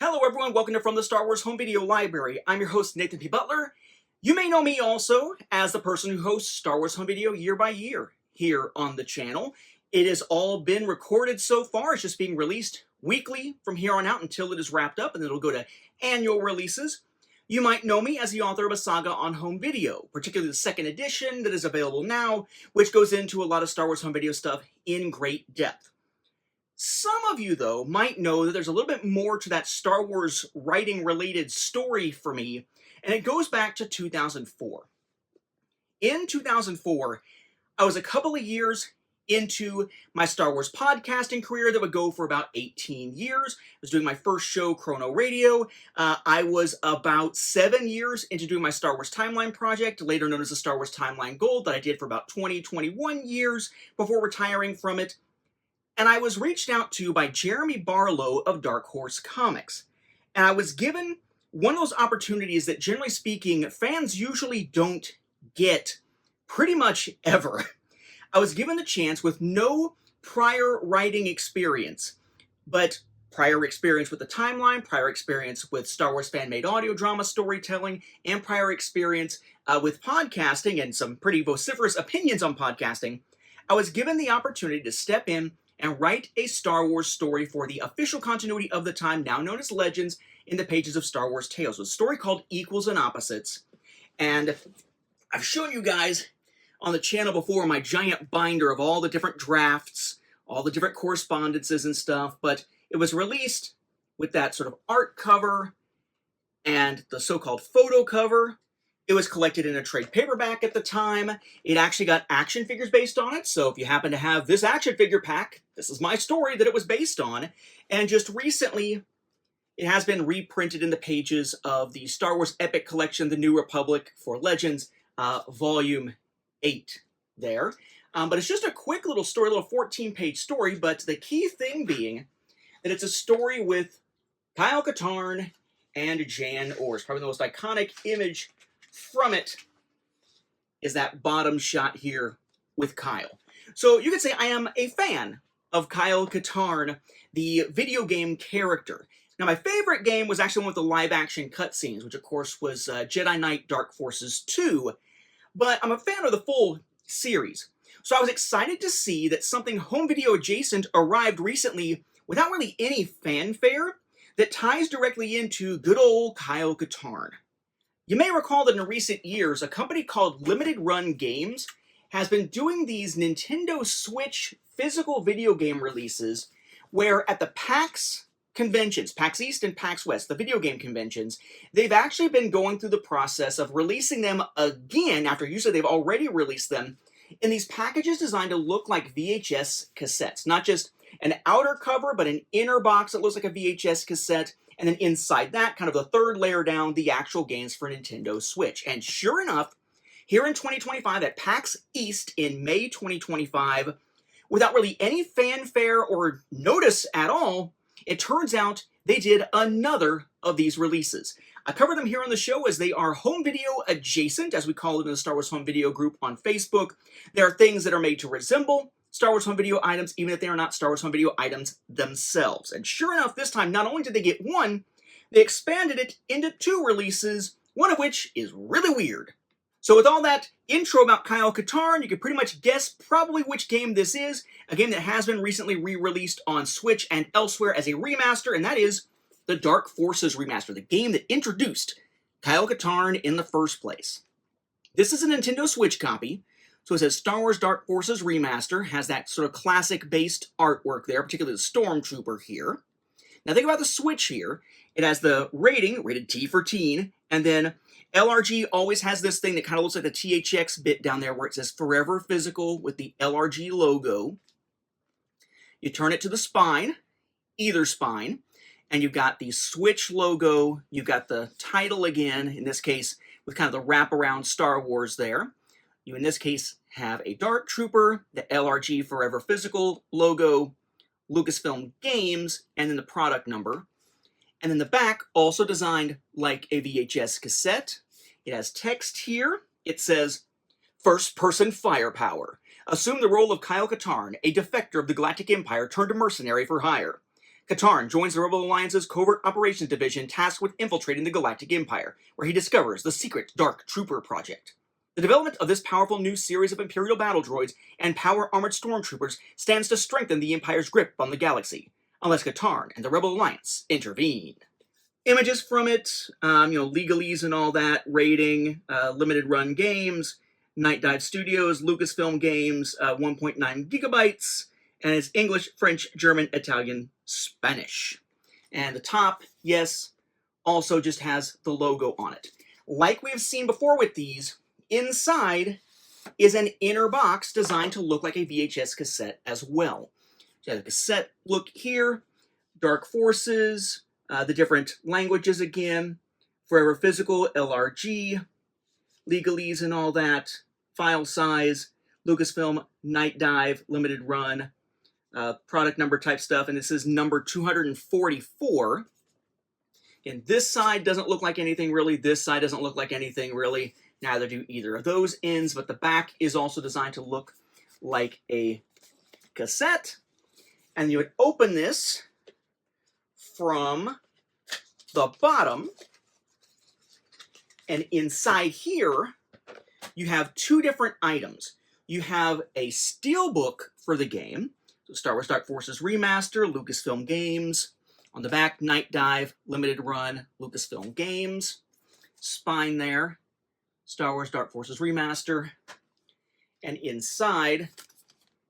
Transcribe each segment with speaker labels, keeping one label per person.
Speaker 1: Hello everyone, welcome to From the Star Wars Home Video Library. I'm your host, Nathan P. Butler. You may know me also as the person who hosts Star Wars Home Video year by year here on the channel. It has all been recorded so far. It's just being released weekly from here on out until it is wrapped up, and then it'll go to annual releases. You might know me as the author of a saga on home video, particularly the second edition that is available now, which goes into a lot of Star Wars Home Video stuff in great depth. Some of you, though, might know that there's a little bit more to that Star Wars writing-related story for me, and it goes back to 2004. In 2004, I was a couple of years into my Star Wars podcasting career that would go for about 18 years. I was doing my first show, Chrono Radio. I was about 7 years into doing my Star Wars Timeline project, later known as the Star Wars Timeline Gold, that I did for about 21 years before retiring from it. And I was reached out to by Jeremy Barlow of Dark Horse Comics. And I was given one of those opportunities that, generally speaking, fans usually don't get pretty much ever. I was given the chance with no prior writing experience, but prior experience with the timeline, prior experience with Star Wars fan-made audio drama storytelling, and prior experience with podcasting and some pretty vociferous opinions on podcasting. I was given the opportunity to step in and write a Star Wars story for the official continuity of the time, now known as Legends, in the pages of Star Wars Tales. It was a story called Equals and Opposites. And I've shown you guys on the channel before my giant binder of all the different drafts, all the different correspondences and stuff, but it was released with that sort of art cover and the so-called photo cover. It was collected in a trade paperback at the time. It actually got action figures based on it, so if you happen to have this action figure pack, this is my story that it was based on. And just recently, it has been reprinted in the pages of the Star Wars Epic Collection, The New Republic for Legends, Volume 8 there. But it's just a quick little story, a little 14-page story, but the key thing being that it's a story with Kyle Katarn and Jan Ors. Probably the most iconic image from it is that bottom shot here with Kyle. So you could say I am a fan of Kyle Katarn, the video game character. Now, my favorite game was actually one with the live-action cutscenes, which, of course, was Jedi Knight Dark Forces 2. But I'm a fan of the full series. So I was excited to see that something home video adjacent arrived recently without really any fanfare that ties directly into good old Kyle Katarn. You may recall that in recent years, a company called Limited Run Games has been doing these Nintendo Switch physical video game releases where at the PAX conventions, PAX East and PAX West, the video game conventions, they've actually been going through the process of releasing them again after usually they've already released them in these packages designed to look like VHS cassettes. Not just an outer cover, but an inner box that looks like a VHS cassette. And then inside that, kind of the third layer down, the actual games for Nintendo Switch. And sure enough, here in 2025 at PAX East in May 2025, without really any fanfare or notice at all, it turns out they did another of these releases. I cover them here on the show as they are home video adjacent, as we call it in the Star Wars Home Video group on Facebook. There are things that are made to resemble Star Wars Home Video items, even if they are not Star Wars Home Video items themselves. And sure enough, this time, not only did they get one, they expanded it into 2 releases, one of which is really weird. So with all that intro about Kyle Katarn, you can pretty much guess probably which game this is, a game that has been recently re-released on Switch and elsewhere as a remaster, and that is the Dark Forces Remaster, the game that introduced Kyle Katarn in the first place. This is a Nintendo Switch copy. So it says Star Wars Dark Forces Remaster, has that sort of classic-based artwork there, particularly the Stormtrooper here. Now think about the Switch here. It has the rating, rated T for teen, and then LRG always has this thing that kind of looks like the THX bit down there where it says Forever Physical with the LRG logo. You turn it to the spine, either spine, and you've got the Switch logo, you've got the title again, in this case, with kind of the wraparound Star Wars there. You, in this case, have a Dark Trooper, the LRG Forever Physical logo, Lucasfilm Games, and then the product number. And then the back, also designed like a VHS cassette. It has text here. It says, First-person firepower. Assume the role of Kyle Katarn, a defector of the Galactic Empire turned a mercenary for hire. Katarn joins the Rebel Alliance's Covert Operations Division tasked with infiltrating the Galactic Empire, where he discovers the secret Dark Trooper project. The development of this powerful new series of Imperial battle droids and power-armored stormtroopers stands to strengthen the Empire's grip on the galaxy, unless Katarn and the Rebel Alliance intervene. Images from it, legalese and all that, rating, limited run games, Night Dive Studios, Lucasfilm Games, 1.9 gigabytes, and it's English, French, German, Italian, Spanish. And the top, yes, also just has the logo on it. Like we've seen before with these, inside is an inner box designed to look like a VHS cassette as well. So you have the cassette look here, Dark Forces, the different languages again, Forever Physical, LRG, legalese and all that, file size, Lucasfilm, Night Dive, limited run, product number type stuff, and this is number 244. And this side doesn't look like anything really, this side doesn't look like anything really, neither do either of those ends, but the back is also designed to look like a cassette. And you would open this from the bottom, and inside here you have two different items. You have a steelbook for the game, so Star Wars Dark Forces Remaster, Lucasfilm Games. On the back, Night Dive, limited run, Lucasfilm Games. Spine there, Star Wars Dark Forces Remaster. And inside,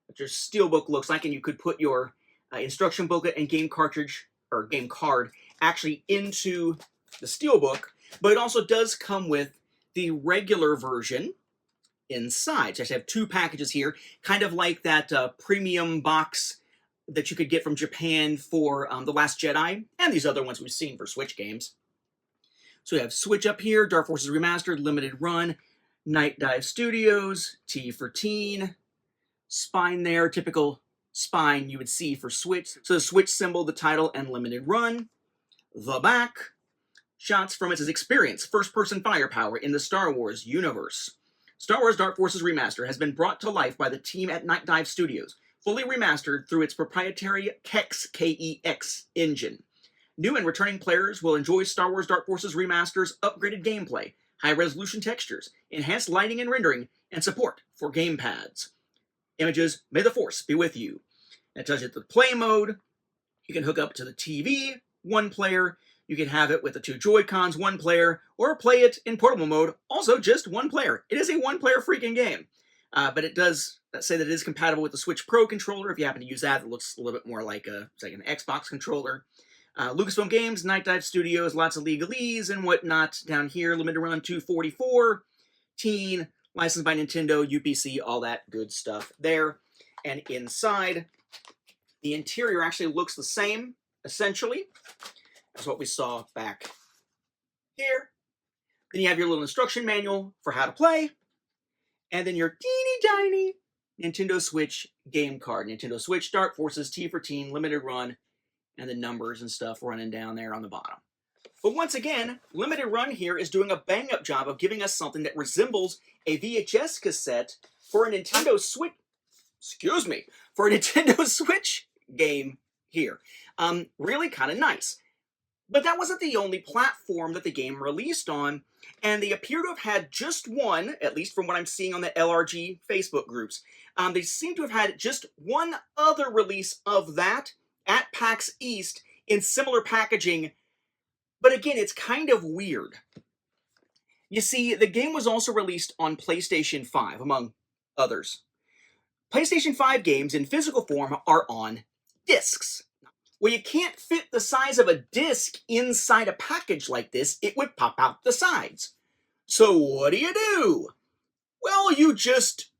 Speaker 1: what your steelbook looks like, and you could put your instruction booklet and game cartridge, or game card, actually into the steelbook, but it also does come with the regular version inside. So I have two packages here, kind of like that premium box that you could get from Japan for The Last Jedi, and these other ones we've seen for Switch games. So we have Switch up here, Dark Forces Remastered, limited run, Night Dive Studios, T for teen, spine there, typical spine you would see for Switch. So the Switch symbol, the title, and limited run. The back, shots from its experience, first-person firepower in the Star Wars universe. Star Wars Dark Forces Remaster has been brought to life by the team at Night Dive Studios, fully remastered through its proprietary KEX, K-E-X engine. New and returning players will enjoy Star Wars Dark Forces Remaster's upgraded gameplay, high-resolution textures, enhanced lighting and rendering, and support for gamepads. Images, may the Force be with you. It tells you the play mode. You can hook up to the TV, one player. You can have it with the two Joy-Cons, one player, or play it in portable mode, also just one player. It is a one-player freaking game. But it does say that it is compatible with the Switch Pro controller. If you happen to use that, it looks a little bit more like an Xbox controller. Lucasfilm Games, Night Dive Studios, lots of legalese and whatnot down here. Limited run 244, teen, licensed by Nintendo, UPC, all that good stuff there. And inside, the interior actually looks the same, essentially, as what we saw back here. Then you have your little instruction manual for how to play. And then your teeny tiny Nintendo Switch game card. Nintendo Switch, Dark Forces, T for teen, limited run, and the numbers and stuff running down there on the bottom. But once again, limited run here is doing a bang-up job of giving us something that resembles a VHS cassette for a Nintendo Switch, for a Nintendo Switch game here. Really kind of nice. But that wasn't the only platform that the game released on, and they appear to have had just one, at least from what I'm seeing on the LRG Facebook groups. They seem to have had just one other release of that at PAX East in similar packaging, but again, it's kind of weird. You see, the game was also released on PlayStation 5, among others. PlayStation 5 games in physical form are on discs. Well, you can't fit the size of a disc inside a package like this. It would pop out the sides. So what do? Well, you just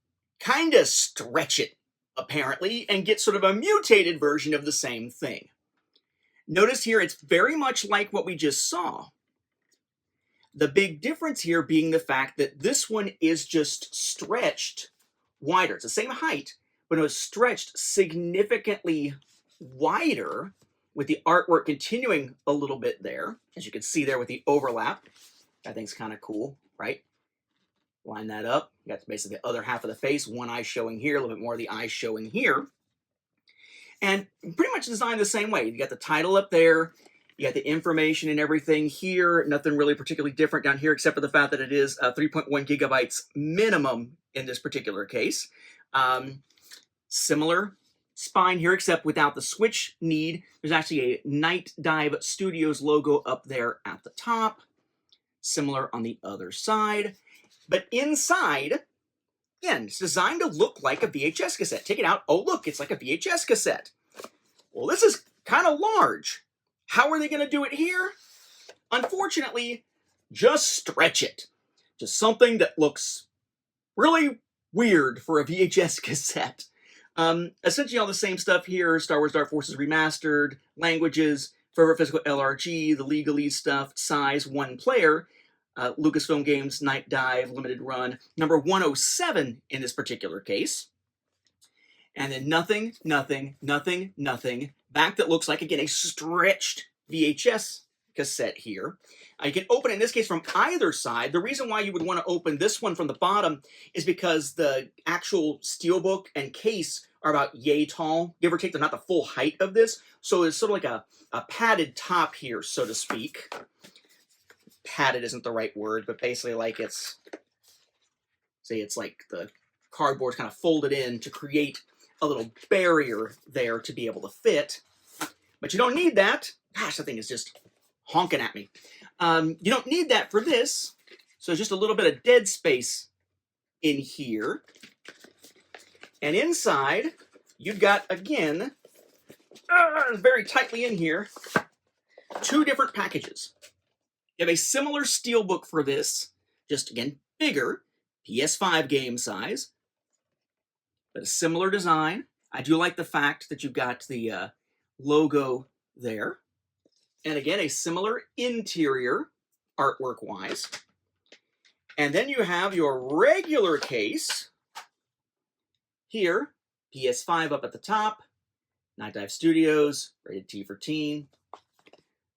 Speaker 1: kind of stretch it, apparently, and get sort of a mutated version of the same thing. Notice here, it's very much like what we just saw. The big difference here being the fact that this one is just stretched wider. It's the same height, but it was stretched significantly wider, with the artwork continuing a little bit there, as you can see there with the overlap. I think it's kind of cool, right? Line that up. You got basically the other half of the face, one eye showing here, a little bit more of the eye showing here. And pretty much designed the same way. You got the title up there, you got the information and everything here. Nothing really particularly different down here, except for the fact that it is 3.1 gigabytes minimum in this particular case. Similar spine here, except without the Switch need. There's actually a Night Dive Studios logo up there at the top. Similar on the other side. But inside, again, it's designed to look like a VHS cassette. Take it out. Oh, look, it's like a VHS cassette. Well, this is kind of large. How are they going to do it here? Unfortunately, just stretch it. Just something that looks really weird for a VHS cassette. Essentially all the same stuff here. Star Wars Dark Forces Remastered, languages, Forever Physical LRG, the legalese stuff, size, 1 player, Lucasfilm Games, Night Dive, limited run, number 107 in this particular case. And then nothing, nothing, nothing, nothing. Back that looks like, again, a stretched VHS cassette here. You can open it, in this case, from either side. The reason why you would want to open this one from the bottom is because the actual steelbook and case are about yay tall, give or take. They're not the full height of this. So it's sort of like a padded top here, so to speak. Padded isn't the right word, but basically like it's like the cardboard's kind of folded in to create a little barrier there to be able to fit. But you don't need that. Gosh, that thing is just honking at me. You don't need that for this. So just a little bit of dead space in here. And inside, you've got, again, very tightly in here, 2 different packages. You have a similar steelbook for this, just, again, bigger, PS5 game size, but a similar design. I do like the fact that you've got the logo there. And again, a similar interior, artwork-wise. And then you have your regular case here, PS5 up at the top, Night Dive Studios, rated T for teen.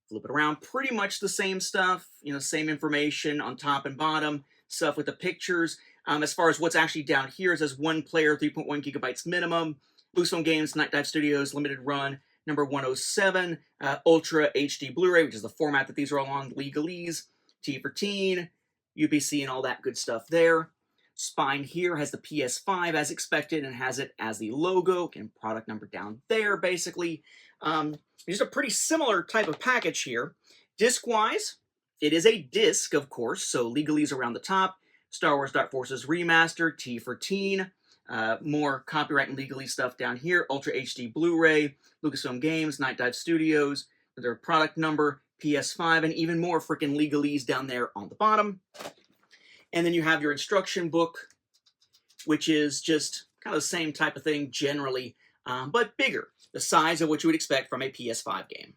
Speaker 1: Flip it around, pretty much the same stuff, same information on top and bottom, stuff with the pictures. As far as what's actually down here, it says 1 player, 3.1 gigabytes minimum, Lucasfilm Games, Night Dive Studios, limited run, number 107, Ultra HD Blu-ray, which is the format that these are all on, legalese, T for teen, UPC and all that good stuff there. Spine here has the PS5 as expected and has it as the logo, and product number down there, basically. Just a pretty similar type of package here. Disc-wise, it is a disc, of course, so legalese around the top. Star Wars Dark Forces Remaster, T for teen. More copyright and legalese stuff down here. Ultra HD Blu-ray, Lucasfilm Games, Night Dive Studios, their product number, PS5, and even more freaking legalese down there on the bottom. And then you have your instruction book, which is just kind of the same type of thing generally, but bigger. The size of what you would expect from a PS5 game.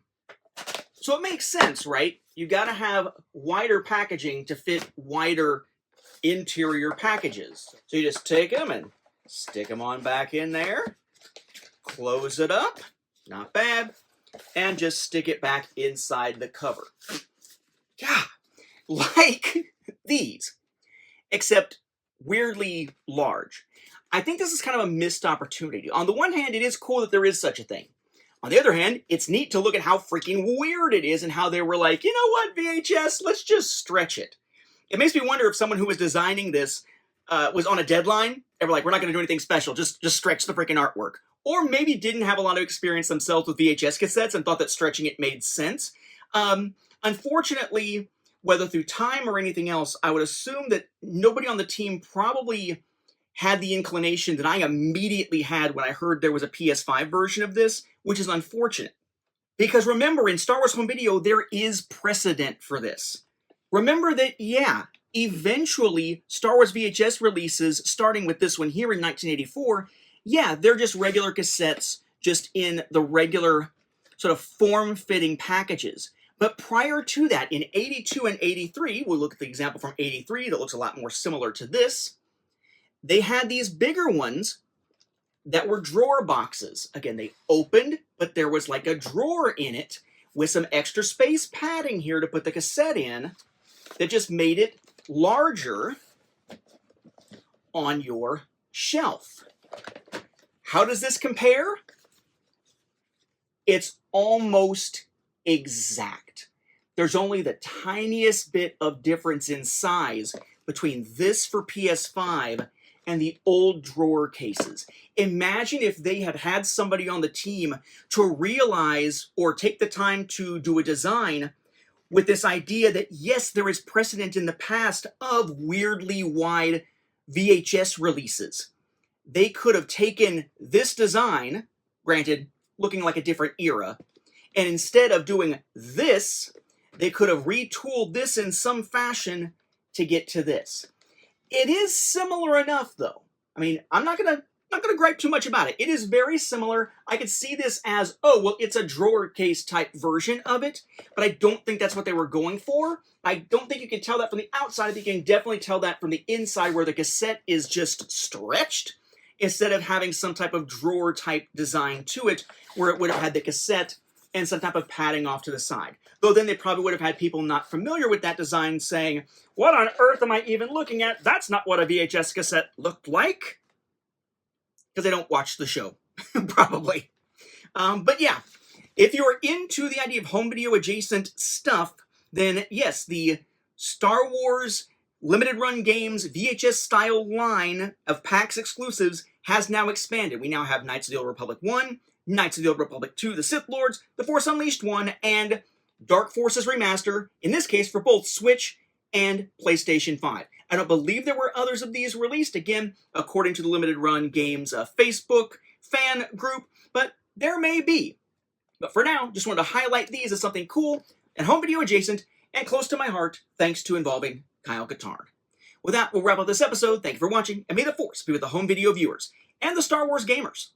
Speaker 1: So it makes sense, right? You got to have wider packaging to fit wider interior packages. So you just take them and stick them on back in there, close it up, not bad, and just stick it back inside the cover. Yeah, like these, except weirdly large. I think this is kind of a missed opportunity. On the one hand, it is cool that there is such a thing. On the other hand, it's neat to look at how freaking weird it is and how they were like, you know what, VHS, let's just stretch it. It makes me wonder if someone who was designing this was on a deadline and were like, we're not going to do anything special, just stretch the freaking artwork. Or maybe didn't have a lot of experience themselves with VHS cassettes and thought that stretching it made sense. Unfortunately, whether through time or anything else, I would assume that nobody on the team probably had the inclination that I immediately had when I heard there was a PS5 version of this, which is unfortunate. Because remember, in Star Wars Home Video, there is precedent for this. Remember that, yeah, eventually Star Wars VHS releases, starting with this one here in 1984, yeah, they're just regular cassettes, just in the regular sort of form-fitting packages. But prior to that, in 82 and 83, we'll look at the example from 83 that looks a lot more similar to this. They had these bigger ones that were drawer boxes. Again, they opened, but there was like a drawer in it with some extra space padding here to put the cassette in that just made it larger on your shelf. How does this compare? It's almost exact. There's only the tiniest bit of difference in size between this for PS5 and the old drawer cases. Imagine if they had had somebody on the team to realize or take the time to do a design with this idea that, yes, there is precedent in the past of weirdly wide VHS releases. They could have taken this design, granted, looking like a different era, and instead of doing this, they could have retooled this in some fashion to get to this. It is similar enough, though. I mean, I'm not gonna gripe too much about it. It is very similar. I could see this as, oh, well, it's a drawer case type version of it, but I don't think that's what they were going for. I don't think you can tell that from the outside. I think you can definitely tell that from the inside, where the cassette is just stretched instead of having some type of drawer type design to it, where it would have had the cassette and some type of padding off to the side. Though then they probably would have had people not familiar with that design saying, what on earth am I even looking at? That's not what a VHS cassette looked like. Because they don't watch the show, probably. But yeah, if you're into the idea of home video adjacent stuff, then yes, the Star Wars limited run games VHS style line of PAX exclusives has now expanded. We now have Knights of the Old Republic 1, Knights of the Old Republic 2, The Sith Lords, The Force Unleashed 1, and Dark Forces Remaster, in this case for both Switch and PlayStation 5. I don't believe there were others of these released, again, according to the Limited Run Games Facebook fan group, but there may be. But for now, just wanted to highlight these as something cool and home video adjacent and close to my heart, thanks to involving Kyle Katarn. With that, we'll wrap up this episode. Thank you for watching, and may the Force be with the home video viewers and the Star Wars gamers.